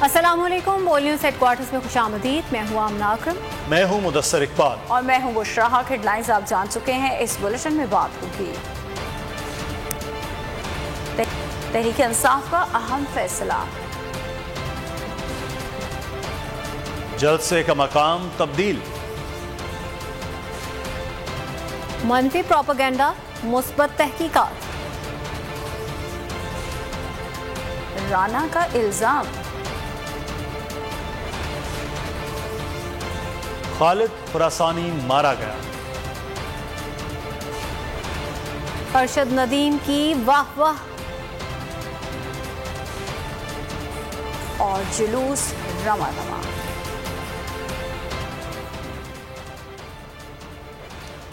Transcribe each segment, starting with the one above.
अस्सलामुअलैकुम। बोल news headquarters में खुशामदीद। मैं हूँ आमना अकरम। मैं हूँ मुदस्सर इकबाल और मैं हूँ बुशरा हक। हेडलाइंस आप जान चुके हैं। इस बुलेटिन में बात होगी तहरीक इंसाफ का अहम फैसला, जलसे का मकाम तब्दील, मनफी प्रोपेगेंडा मुस्बत तहकीकात, राना का इल्जाम, खालिद खुरासानी मारा गया, अरशद नदीम की वाह वाह और जुलूस रमा रमा।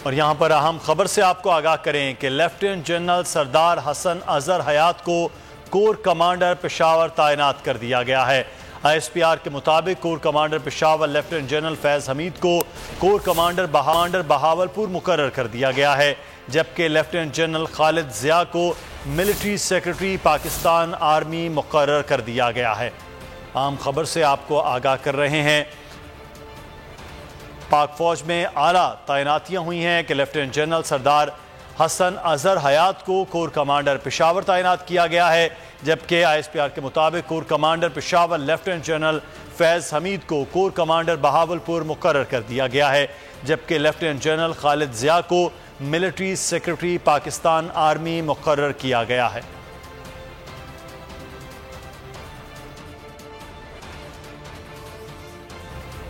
और यहाँ पर अहम खबर से आपको आगाह करें कि लेफ्टिनेंट जनरल सरदार हसन अजहर हयात को कोर कमांडर पेशावर तैनात कर दिया गया है। ISPR के मुताबिक core commander Peshawar lieutenant general Faiz Hameed को कोर कमांडर बहावलपुर मुकर्रर कर दिया गया है, जबकि लेफ्टिनेंट जनरल खालिद ज़िया को मिलिट्री सेक्रेटरी पाकिस्तान आर्मी मुकर्रर कर दिया गया है। आम खबर से आपको आगाह कर रहे हैं। पाक फौज में आला तैनातियां हुई हैं कि लेफ्टिनेंट जनरल सरदार हसन अजहर हयात को कोर कमांडर पेशावर तैनात किया गया है, जबकि ISPR के मुताबिक core commander Peshawar lieutenant general Faiz Hameed को कोर कमांडर बहावलपुर मुकर्रर कर दिया गया है, जबकि लेफ्टिनेंट जनरल खालिद ज़िया को मिलिट्री सेक्रेटरी पाकिस्तान आर्मी मुकर्रर किया गया है।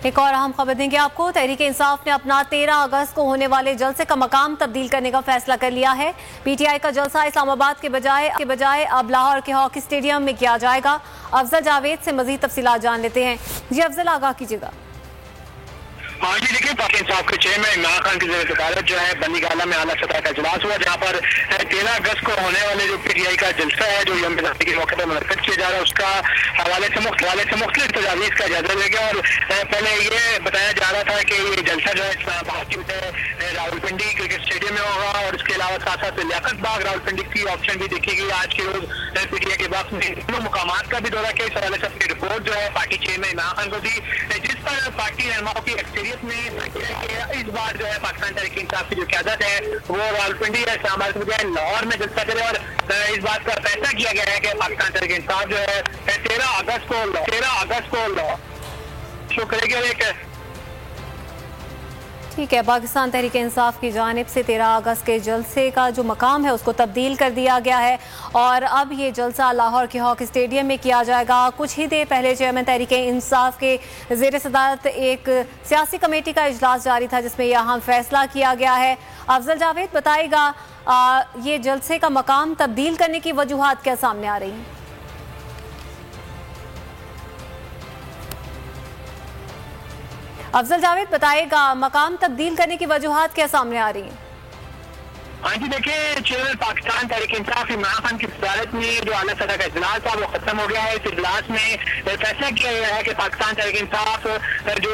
एक और अहम खबर देंगे आपको। तहरीक इंसाफ ने अपना 13 अगस्त को होने वाले जलसे का मकाम तब्दील करने का फैसला कर लिया है। PTI का जलसा इस्लामाबाद के बजाय अब लाहौर के हॉकी स्टेडियम में किया जाएगा। अफजल जावेद से मजीद तफसीलात जान लेते हैं। जी अफजल, आगाह कीजिएगा। हाँ जी, देखिए पाक इंसाफ के चेयरमैन इमरान खान की ज़ेर-ए-क़यादत जो है बंदीगाला में आला सतह का इजलास हुआ, जहाँ पर 13 अगस्त को होने वाले जो PTI का जलसा है जो यौम आज़ादी के मौके पर मुनक़्क़िद किया जा रहा है, उसका हवाले से मुख्तलिफ तजावीज़ का जायजा लिया गया। और पहले ये बताया जा रहा था कि ये जलसा जो है इस्लामाबाद के रावलपिंडी क्रिकेट स्टेडियम में होगा, और इसके अलावा साथ साथ लियाकत बाग रावलपिंडी की ऑप्शन भी देखी गई। आज के रोज PTI के वक्त में दोनों मुकामात का भी दौरा किया। इस हवाले से अपनी रिपोर्ट जो है पार्टी चेयरमैन इमरान खान को दी, जिस पर पार्टी रहनुमाओं की अक्सरियत में इस बार जो है पाकिस्तान तहरीक इंसाफ की जो क़यादत है वो रावलपिंडी या इस्लामाबाद के बजाय लाहौर में जलसा करे। और इस बात का फैसला किया गया है कि पाकिस्तान तहरीक इंसाफ जो है 13 अगस्त को लाहौर शो करेगी। और एक ठीक है, पाकिस्तान तहरीक इंसाफ की जानिब से 13 अगस्त के जलसे का जो मकाम है उसको तब्दील कर दिया गया है, और अब ये जलसा लाहौर के हॉकी स्टेडियम में किया जाएगा। कुछ ही देर पहले चेयरमैन तहरीक इंसाफ के ज़ेर सदारत एक सियासी कमेटी का इजलास जारी था, जिसमें यह अहम फैसला किया गया है। अफजल जावेद बताएगा ये जलसे का मकाम तब्दील करने की वजूहात क्या सामने आ रही हैं? अफजल जावेद बताएगा मकाम तब्दील करने की वजूहात क्या सामने आ रही हैं? हाँ जी, देखिए चेयरमैन पाकिस्तान तहरीक इंसाफ इमरान खान की सदारत में जो आला सतह का इजलास था वो खत्म हो गया है। इस इजलास में फैसला किया गया है कि पाकिस्तान तहरीक इंसाफ जो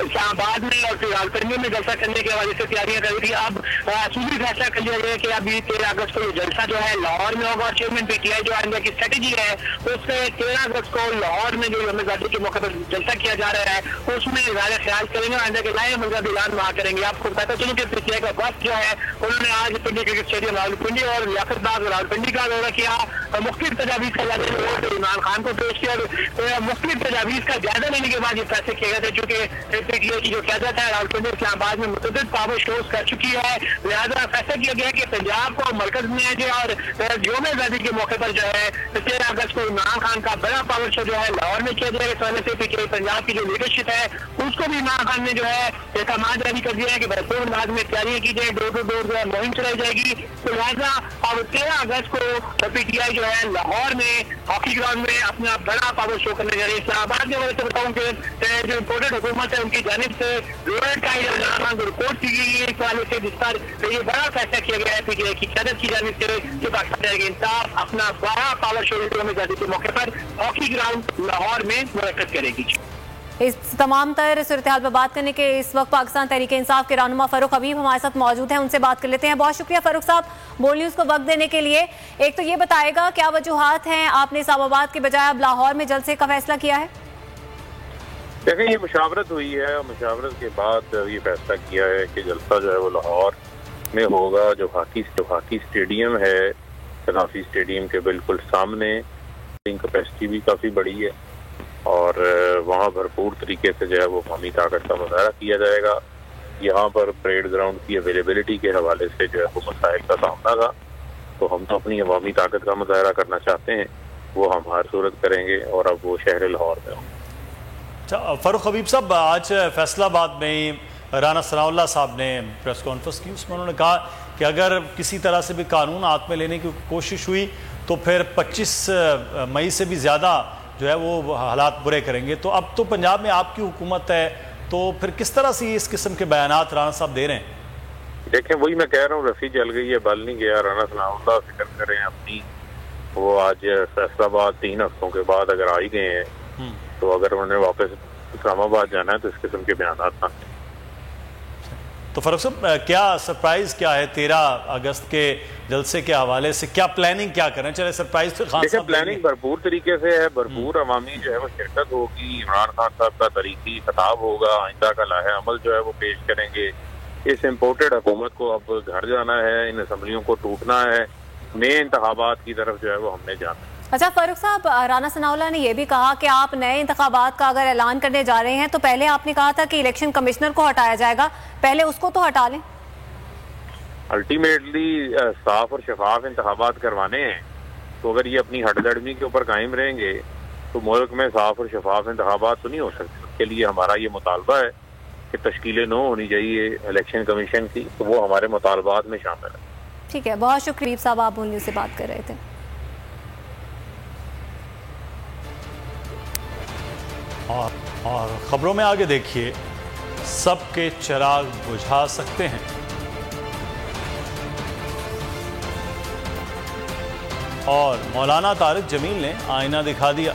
इस्लामाबाद में और रावलपिंडी में जलसा करने के हवाले से तैयारियां कर रही थी, अब असूली फैसला कर लिया गया कि अभी 13 अगस्त को ये जलसा जो है लाहौर में होगा। और चेयरमैन PTI जो आइंदा की स्ट्रेटेजी है उससे 13 अगस्त को लाहौर में जो यौम आज़ादी के मौके पर जलसा किया जा रहा है उसमें ज़्यादा ख्याल करेंगे, आइंदा के नए मुल्क ऐलान वहाँ करेंगे। आपको बताता चलूँ कि PTI का वक्त जो है उन्होंने आज पिंडी क्रिकेट स्टेडियम रावलपिंडी और लियाकत बाग रावलपिंडी का दौरा किया, मुख्तलिफ तजावीज़ का जायजा इमरान खान को पेश किया। और मुख्तलिफ तजावीज़ का जायजा लेने के बाद ये फैसले किए गए थे, चूँकि PTI की जो क़यादत है रावलपिंडी इस्लामाबाद में मुतअद्दिद पावर शोज कर चुकी है, लिहाजा फैसला किया गया कि पंजाब को मरकज में है और यौम आज़ादी के मौके पर जो है 13 अगस्त को इमरान खान का बड़ा पावर शो जो है लाहौर में किया जाएगा। इस वजह से PTI पंजाब की जो लीडरशिप है उसको भी इमरान खान ने जो है एहतमाद जारी कर दिया है कि भरपूर अंदाज में तैयारियां की जाए, डोर टू डोर जो है मुहिम चलाई जाएगी। तो लिहाजा अब 13 अगस्त को PTI जो है लाहौर में हॉकी ग्राउंड में अपना बड़ा पावर शो करने जा रही है। इस्लामाबाद के वजह से बताऊँ कि जो इम्पोर्टेड हुकूमत है उनकी जानिब से रिपोर्ट की गई है इस वाले से, जिस पर ये बड़ा फैसला किया गया है PTI की क़यादत की जानिब से कि पाकिस्तान तहरीक इंसाफ अपना बड़ा पावर शो के मौके पर हॉकी ग्राउंड लाहौर में मुनक़्क़िद करेगी। इस तमाम तर सूरत हाल पर बात करने के इस वक्त पाकिस्तान तहरीक इंसाफ के रहनुमा फ़ारूक हबीब हमारे साथ मौजूद हैं, उनसे बात कर लेते हैं। बहुत शुक्रिया फ़ारूक साहब बोल न्यूज़ को वक्त देने के लिए। एक तो ये बताएगा क्या वजूहात हैं, आपने इस्लामाबाद के बजाय अब लाहौर में जलसे का फैसला किया है? دیکھیں یہ مشاورت ہوئی ہے اور مشاورت کے بعد یہ فیصلہ کیا ہے کہ جلسہ جو ہے وہ لاہور میں ہوگا، جو ہاکی اسٹیڈیم ہے صدافی اسٹیڈیم کے بالکل سامنے، کیپیسٹی بھی کافی بڑی ہے اور وہاں بھرپور طریقے سے جو ہے وہ قومی طاقت کا مظاہرہ کیا جائے گا۔ یہاں پر پریڈ گراؤنڈ کی اویلیبلٹی کے حوالے سے جو ہے وہ مسائل کا سامنا تھا، تو ہم تو اپنی عوامی طاقت کا مظاہرہ کرنا چاہتے ہیں، وہ ہم ہر صورت کریں گے اور اب وہ شہر لاہور میں ہوں۔ فاروق حبیب صاحب، آج فیصل آباد میں رانا ثناء اللہ صاحب نے پریس کانفرنس کی، اس میں انہوں نے کہا کہ اگر کسی طرح سے بھی قانون ہاتھ میں لینے کی کوشش ہوئی تو پھر 25 مئی سے بھی زیادہ جو ہے وہ حالات برے کریں گے۔ تو اب تو پنجاب میں آپ کی حکومت ہے، تو پھر کس طرح سے اس قسم کے بیانات رانا صاحب دے رہے ہیں؟ دیکھیں وہی میں کہہ رہا ہوں، رسی جل گئی ہے، بل نہیں گیا۔ رانا ثناء اللہ فکر کریں اپنی، وہ آج فیصل آباد 3 ہفتوں کے بعد اگر آ ہی گئے ہیں تو اگر انہوں نے واپس اسلام آباد جانا ہے تو اس قسم کے بیانات نہ۔ تو فاروق صاحب کیا سرپرائز کیا ہے 13 اگست کے جلسے کے حوالے سے؟ کیا پلاننگ کیا کریں؟ چلے سرپرائز تو خان صاحب پلاننگ بھرپور طریقے سے ہے، بھرپور عوامی جو ہے وہ شرکت ہوگی، عمران خان صاحب کا تاریخی خطاب ہوگا، آئندہ کا لائحہ عمل جو ہے وہ پیش کریں گے۔ اس امپورٹڈ حکومت کو اب گھر جانا ہے، ان اسمبلیوں کو ٹوٹنا ہے، نئے انتخابات کی طرف جو ہے وہ ہم نے جانا ہے۔ اچھا فاروق صاحب، رانا ثناء اللہ نے یہ بھی کہا کہ آپ نئے انتخابات کا اگر اعلان کرنے جا رہے ہیں تو پہلے آپ نے کہا تھا کہ الیکشن کمشنر کو ہٹایا جائے گا، پہلے اس کو تو ہٹا لیں۔ الٹیمیٹلی صاف اور شفاف انتخابات کروانے ہیں، تو اگر یہ اپنی ہٹ دھڑمی کے اوپر قائم رہیں گے تو ملک میں صاف اور شفاف انتخابات تو نہیں ہو سکتے۔ اس کے لیے ہمارا یہ مطالبہ ہے کہ تشکیل نو ہونی چاہیے الیکشن کمیشن کی، تو وہ ہمارے مطالبات میں شامل ہے۔ ٹھیک ہے، بہت شکریہ صاحب، آپ بولنے سے بات کر رہے تھے۔ اور خبروں میں آگے دیکھیے، سب کے چراغ بجھا سکتے ہیں۔ اور مولانا طارق جمیل نے آئینہ دکھا دیا۔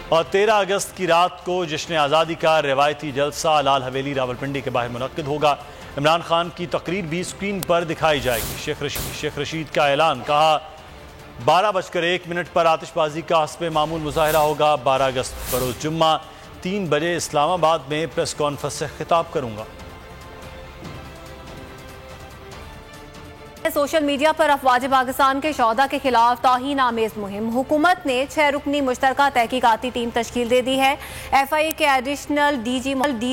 اور 13 اگست کی رات کو جشن آزادی کا روایتی جلسہ لال حویلی راولپنڈی کے باہر منعقد ہوگا۔ عمران خان کی تقریر بھی اسکرین پر دکھائی جائے گی۔ شیخ رشید کا اعلان، کہا 12:01 پر آتش بازی کا حسب معمول مظاہرہ ہوگا۔ 12 اگست بروز جمعہ 3 بجے اسلام آباد میں پریس کانفرنس سے خطاب کروں گا۔ سوشل میڈیا پر افواج پاکستان کے شہداء کے خلاف توہین آمیز مہم، حکومت نے 6 رکنی مشترکہ تحقیقاتی ٹیم تشکیل دے دی ہے۔ ایف آئی اے کے ایڈیشنل ڈی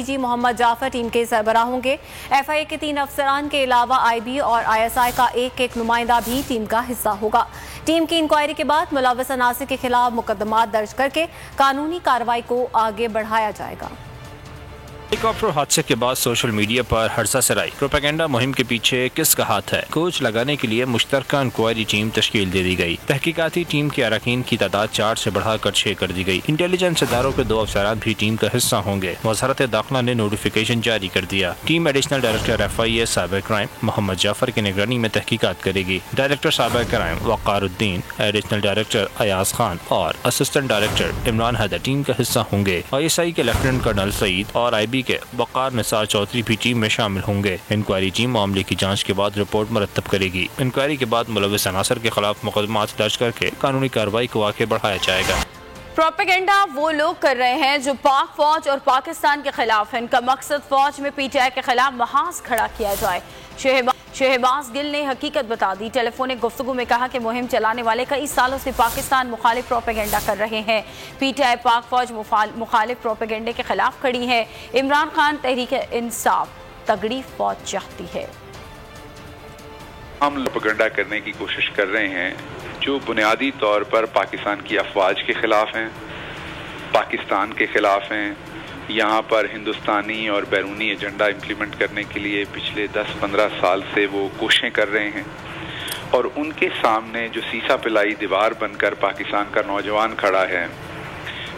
جی محمد جعفر ٹیم کے سربراہ ہوں گے۔ ایف آئی اے کے 3 افسران کے علاوہ آئی بی اور آئی ایس آئی کا ایک نمائندہ بھی ٹیم کا حصہ ہوگا۔ ٹیم کی انکوائری کے بعد ملوث عناصر کے خلاف مقدمات درج کر کے قانونی کارروائی کو آگے بڑھایا جائے گا۔ ہیلی کاپٹر حادثے کے بعد سوشل میڈیا پر ہرزہ سرائی پروپیگنڈا مہم کے پیچھے کس کا ہاتھ ہے؟ کوچ لگانے کے لیے مشترکہ انکوائری ٹیم تشکیل دے دی گئی۔ تحقیقاتی ٹیم کے اراکین کی تعداد 4 سے بڑھا کر 6 کر دی گئی۔ انٹیلیجنس اداروں کے 2 افسران بھی ٹیم کا حصہ ہوں گے۔ وزارت داخلہ نے نوٹیفیکیشن جاری کر دیا۔ Team additional director F I A cyber crime محمد جعفر کی نگرانی میں تحقیقات کرے گی۔ ڈائریکٹر سائبر کرائم وقار الدین، ایڈیشنل ڈائریکٹر ایاز خان اور assistant director Imran Haider team کا حصہ ہوں گے۔ آئی ایس آئی کے لیفٹیننٹ کرنل سعید اور آئی بی کے وقار نثار چودھری بھی ٹیم میں شامل ہوں گے۔ انکوائری ٹیم معاملے کی جانچ کے بعد رپورٹ مرتب کرے گی۔ انکوائری کے بعد ملوث عناصر کے خلاف مقدمات درج کر کے قانونی کارروائی کو آگے بڑھایا جائے گا۔ پروپیگنڈا وہ لوگ کر رہے ہیں جو پاک فوج اور پاکستان کے خلاف ہے۔ ان کا مقصد فوج میں پی ٹی آئی کے خلاف محاذ کھڑا کیا جائے۔ شہباز گل نے حقیقت بتا دی۔ ٹیلی فونک گفتگو میں کہا کہ مہم چلانے والے کئی سالوں سے پاکستان مخالف پروپیگنڈا کر رہے ہیں۔ پی ٹی آئی پاک فوج مخالف پروپیگنڈے کے خلاف کھڑی ہے۔ عمران خان تحریک انصاف تگڑی فوج چاہتی ہے۔ ہم پروپیگنڈا کرنے کی کوشش کر رہے ہیں جو بنیادی طور پر پاکستان کی افواج کے خلاف ہیں، پاکستان کے خلاف ہیں۔ یہاں پر ہندوستانی اور بیرونی ایجنڈا امپلیمنٹ کرنے کے لیے پچھلے 10-15 سال سے وہ کوششیں کر رہے ہیں، اور ان کے سامنے جو سیسا پلائی دیوار بن کر پاکستان کا نوجوان کھڑا ہے،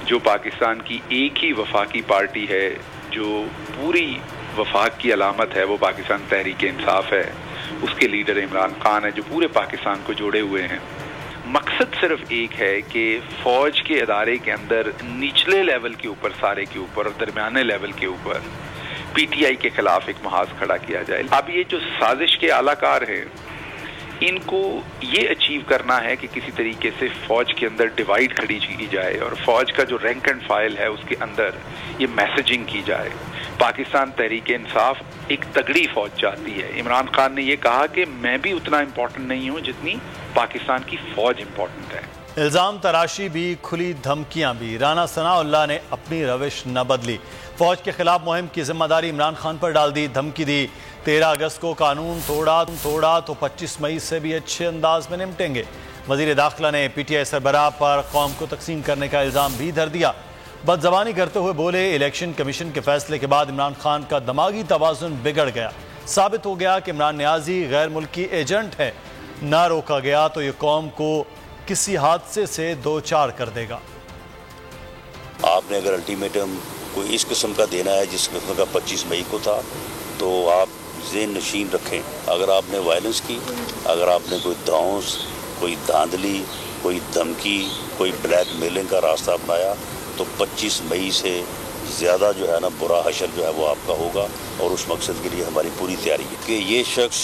جو پاکستان کی ایک ہی وفاقی پارٹی ہے، جو پوری وفاق کی علامت ہے، وہ پاکستان تحریک انصاف ہے، اس کے لیڈر عمران خان ہے جو پورے پاکستان کو جوڑے ہوئے ہیں۔ مقصد صرف ایک ہے کہ فوج کے ادارے کے اندر نچلے لیول کے اوپر، سارے کے اوپر اور درمیانے لیول کے اوپر پی ٹی آئی کے خلاف ایک محاذ کھڑا کیا جائے۔ اب یہ جو سازش کے اعلی کار ہیں، इनको ये अचीव करना है कि किसी तरीके से फौज के अंदर डिवाइड खड़ी की जाए और फौज का जो रैंक एंड फाइल है उसके अंदर ये मैसेजिंग की जाए। पाकिस्तान तहरीक इंसाफ एक तगड़ी फौज चाहती है। इमरान खान ने ये कहा कि मैं भी उतना इम्पोर्टेंट नहीं हूँ जितनी पाकिस्तान की फौज इम्पोर्टेंट है। इल्ज़ाम तराशी भी, खुली धमकियां भी, राना सनाउल्लाह ने अपनी रविश न बदली। फौज के खिलाफ मुहिम की जिम्मेदारी इमरान खान पर डाल दी, धमकी दी 13 अगस्त को कानून तोड़ा तो 25 मई से भी अच्छे अंदाज में निपटेंगे। वज़ीर दाखिला ने PTI सरबराह पर कौम को तकसीम करने का इल्ज़ाम भी धर दिया। बदज़बानी करते हुए बोले, इलेक्शन कमीशन के फैसले के बाद इमरान खान का दिमागी तवाज़ुन बिगड़ गया। साबित हो गया कि इमरान नियाज़ी गैर मुल्की एजेंट है। ना रोका गया तो ये कौम को किसी हादसे से दो चार कर देगा। आपने अगर अल्टीमेटम कोई इस किस्म का देना है जिस किस्म का 25 मई को था, तो आप ज़हन नशीन रखें, अगर आपने वायलेंस की, अगर आपने कोई धौंस, कोई धांधली, कोई धमकी, कोई ब्लैक मेलिंग का रास्ता अपनाया, तो 25 मई से ज़्यादा जो है ना बुरा हशर जो है वो आपका होगा। और उस मकसद के लिए हमारी पूरी तैयारी है कि ये शख्स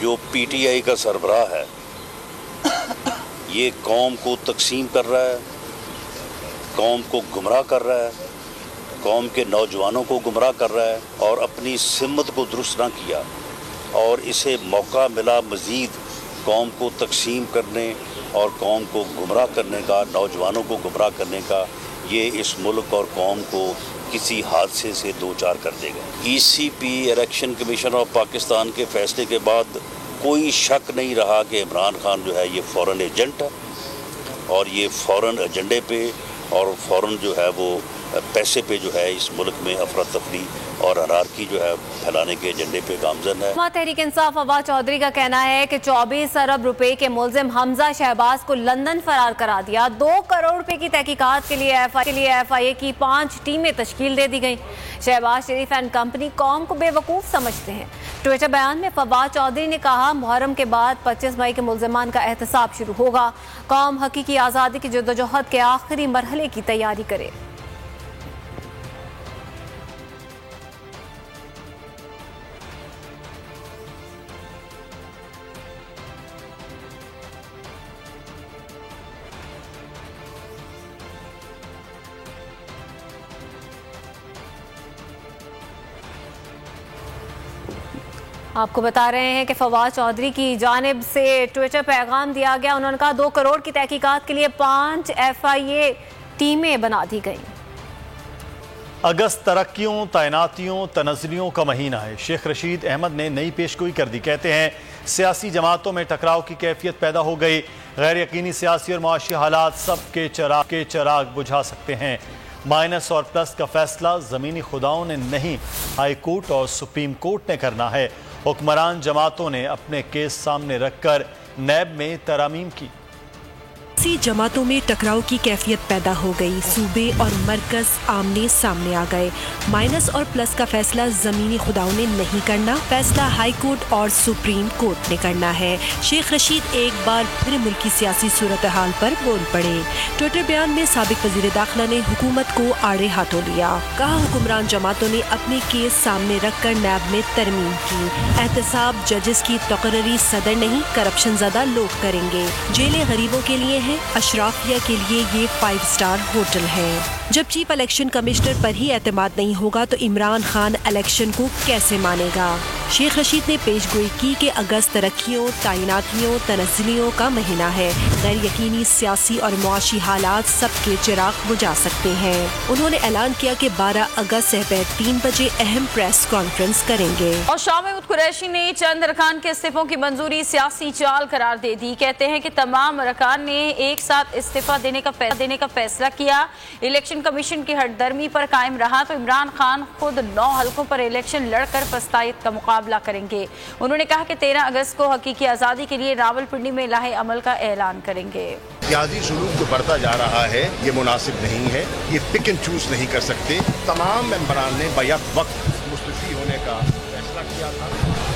जो PTI का सरबराह है, ये कौम को तकसीम कर रहा है, कौम को गुमराह कर रहा है, कौम के नौजवानों को गुमराह कर रहा है और अपनी सिमत को दुरुस्त ना किया और इसे मौका मिला मज़ीद कौम को तकसीम करने और कौम को गुमराह करने का, नौजवानों को गुमराह करने का, ये इस मुल्क और कौम को किसी हादसे से दो चार कर देगा। ECP election commission of Pakistan के फैसले के बाद कोई शक नहीं रहा कि इमरान खान जो है ये फॉरेन एजेंट है और ये फॉरेन एजेंडे पे और फॉरेन जो है वो पैसे पे जो है इस मुल्क में अफरा तफरी और अनारकी जो है फैलाने के एजेंडे पे गामजन है। तहरीक इंसाफ फवाद चौधरी का कहना है कि 24 अरब रुपए के मुल्जिम हमजा शहबाज को लंदन फरार करा दिया। 2 करोड़ रुपए की तहकीकात के लिए FIA की 5 टीमें तश्कील दे दी गई। शहबाज शरीफ एंड कंपनी कौम को बेवकूफ़ समझते हैं। ट्विटर बयान में फवाद चौधरी ने कहा, मुहर्रम के बाद 25 मई के मुल्जिमान का एहतसाब शुरू होगा। कौम हकीकी आज़ादी की जद्दोजहद के आखिरी मरहले की तैयारी करे। आपको बता रहे हैं कि फवाद चौधरी की जानिब से ट्विटर पैगाम दिया गया। उन्होंने कहा 2 करोड़ की तहकीकात के लिए 5 FIA टीमें बना दी गई। अगस्त तरक्कियों, तैनातियों, तनज़लियों का महीना है। शेख रशीद अहमद ने नई पेशगोई कर दी। कहते हैं सियासी जमातों में टकराव की कैफियत पैदा हो गई। गैर यकीनी सियासी और मुआशी हालात सबके चिराग बुझा सकते हैं। माइनस और प्लस का फैसला ज़मीनी खुदाओं ने नहीं, हाई कोर्ट और सुप्रीम कोर्ट ने करना है। हुक्मरान जमातों ने अपने केस सामने रखकर नैब में तरामीम की। सियासी जमातों में टकराव की कैफियत पैदा हो गई। सूबे और मरकज आमने सामने आ गए। माइनस और प्लस का फैसला जमीनी खुदाओं ने नहीं करना, फैसला हाई कोर्ट और सुप्रीम कोर्ट ने करना है। शेख रशीद एक बार फिर मुल्की सियासी सूरत हाल पर बोल पड़े। ट्विटर बयान में साबिक वजीर दाखिला ने हुकूमत को आड़े हाथों लिया। कहा, हुक्मरान जमातों ने अपने केस सामने रखकर नैब में तरमीम की। एहतसाब जजेस की तकर्री सदर नहीं, करप्शन ज़्यादा लोग करेंगे। जेलें गरीबों के लिए हैं, अशराफिया के लिए ये 5 स्टार होटल है। जब चीफ इलेक्शन कमिश्नर पर ही एतमाद नहीं होगा तो इमरान खान इलेक्शन को कैसे मानेगा। शेख रशीद ने पेशगोई की कि अगस्त तरक्कियों, तैनातियों, तनज़लियों का महीना है। गैर यकीनी सियासी और मुआशी हालात सबके चिराग बुझा सकते हैं। उन्होंने ऐलान किया कि 12 अगस्त से 3 बजे अहम प्रेस कॉन्फ्रेंस करेंगे। और शाह महमूद कुरैशी ने चंद अरकान के इस्तीफों की मंजूरी सियासी चाल करार दे दी। कहते हैं कि तमाम अरकान ने एक साथ इस्तीफा देने का फैसला किया। इलेक्शन कमीशन की हटदर्मी पर कायम रहा तो इमरान खान खुद 9 हलकों पर इलेक्शन लड़कर पछताए का मुकाबला करेंगे। उन्होंने कहा कि 13 अगस्त को हकीकी आज़ादी के लिए रावलपिंडी में लाहे अमल का ऐलान करेंगे। सियासी सुलूक जो बढ़ता जा रहा है ये मुनासिब नहीं है, ये पिक एंड चूज नहीं कर सकते। तमाम मेंबरान ने बैक वक्त मुस्तफी होने का फैसला किया था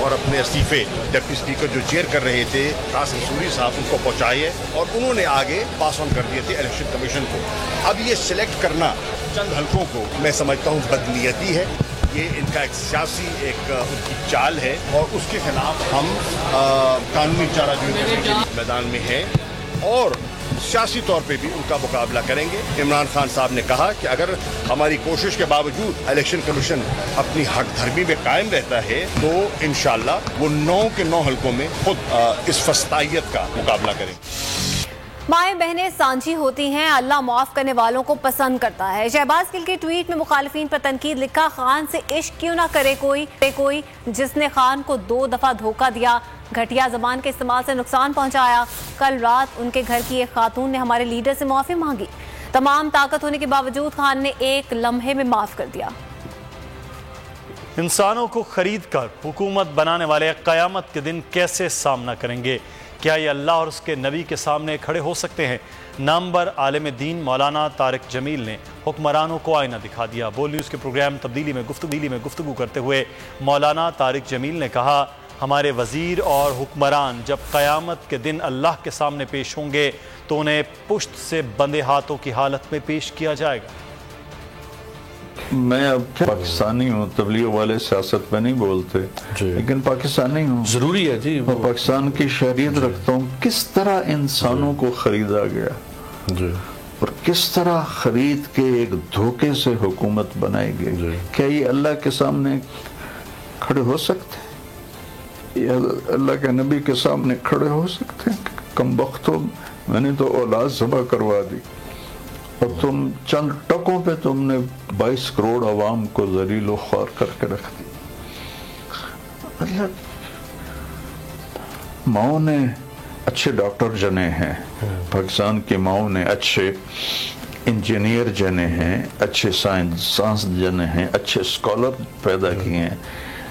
और अपने इस्तीफे डिप्टी स्पीकर जो चेयर कर रहे थे कासिम सूरी साहब उनको पहुंचाए और उन्होंने आगे पास ऑन कर दिए थे इलेक्शन कमीशन को। अब ये सिलेक्ट करना चंद हल्कों को मैं समझता हूँ बदनीयती है یہ ان کا ایک سیاسی ان کی چال ہے اور اس کے خلاف ہم قانونی چارہ جوئی کے میدان میں ہیں اور سیاسی طور پہ بھی ان کا مقابلہ کریں گے۔ عمران خان صاحب نے کہا کہ اگر ہماری کوشش کے باوجود الیکشن کمیشن اپنی حق دھرمی میں قائم رہتا ہے تو انشاءاللہ وہ 9 کے 9 حلقوں میں خود اس فسطائیت کا مقابلہ کریں گے۔ مائیں بہنیں سانجھی ہوتی ہیں، اللہ معاف کرنے والوں کو پسند کرتا ہے۔ شہباز گل کے ٹویٹ میں مخالفین پر تنقید، لکھا خان سے عشق کیوں نہ کرے کوئی جس نے خان کو 2 دفعہ دھوکہ دیا، گھٹیا زبان کے استعمال سے نقصان پہنچایا۔ کل رات ان کے گھر کی ایک خاتون نے ہمارے لیڈر سے معافی مانگی، تمام طاقت ہونے کے باوجود خان نے ایک لمحے میں معاف کر دیا۔ انسانوں کو خرید کر حکومت بنانے والے قیامت کے دن کیسے سامنا کریں گے؟ کیا یہ اللہ اور اس کے نبی کے سامنے کھڑے ہو سکتے ہیں؟ نامور عالم دین مولانا طارق جمیل نے حکمرانوں کو آئینہ دکھا دیا۔ بول نیوز کے پروگرام تبدیلی میں گفتگو کرتے ہوئے مولانا طارق جمیل نے کہا، ہمارے وزیر اور حکمران جب قیامت کے دن اللہ کے سامنے پیش ہوں گے تو انہیں پشت سے بندے ہاتھوں کی حالت میں پیش کیا جائے گا۔ میں اب پاکستانی ہوں، تبلیغ والے سیاست میں نہیں بولتے لیکن پاکستانی ہوں، ضروری ہے جی، اور پاکستان کی شہریت رکھتا ہوں۔ کس طرح انسانوں کو خریدا گیا اور کس طرح خرید کے ایک دھوکے سے حکومت بنائی گئی، کیا یہ اللہ کے سامنے کھڑے ہو سکتے ہیں؟ یہ اللہ کے نبی کے سامنے کھڑے ہو سکتے ہیں؟ کم بختوں، میں نے تو اولاد ذبح کروا دی اور تم چند ٹکوں پہ تم نے 22 کروڑ عوام کو ذلیل و خوار کر کے رکھ دی۔ مطلب ماؤں نے اچھے ڈاکٹر جنے ہیں، پاکستان کی ماؤں نے اچھے انجینئر جنے ہیں، اچھے سائنس جنے ہیں، اچھے اسکالر پیدا کیے ہیں،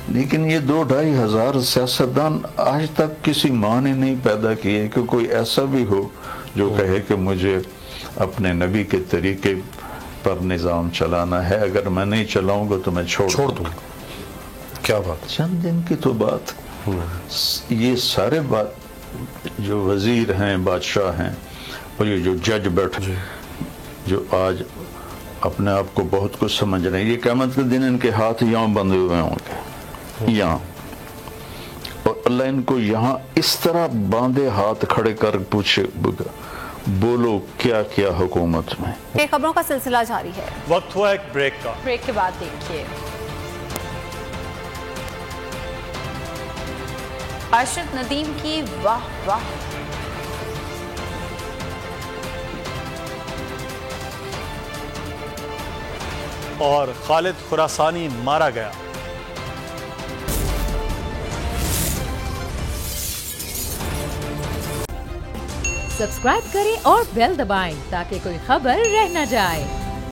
لیکن یہ 2-2.5 ہزار سیاستدان آج تک کسی ماں نے نہیں پیدا کیے کہ کوئی ایسا بھی ہو جو کہے کہ مجھے اپنے نبی کے طریقے پر نظام چلانا ہے، اگر میں نہیں چلاؤں گا تو میں چھوڑ دوں گا۔ کیا بات، چند دن کی تو بات، یہ سارے بات جو وزیر ہیں، بادشاہ ہیں، اور یہ جو جج بیٹھے جو آج اپنے آپ کو بہت کچھ سمجھ رہے ہیں، یہ قیامت کے دن ان کے ہاتھ یہاں بندھے ہوئے ہوں گے، یہاں، اور اللہ ان کو یہاں اس طرح باندھے ہاتھ کھڑے کر پوچھے بولو کیا کیا حکومت میں۔ خبروں کا سلسلہ جاری ہے، وقت ہوا ایک بریک کا، بریک کے بعد دیکھیے ارشد ندیم کی واہ واہ، اور خالد خراسانی مارا گیا۔ سبسکرائب کریں اور بیل دبائیں تاکہ کوئی خبر رہ نہ جائے۔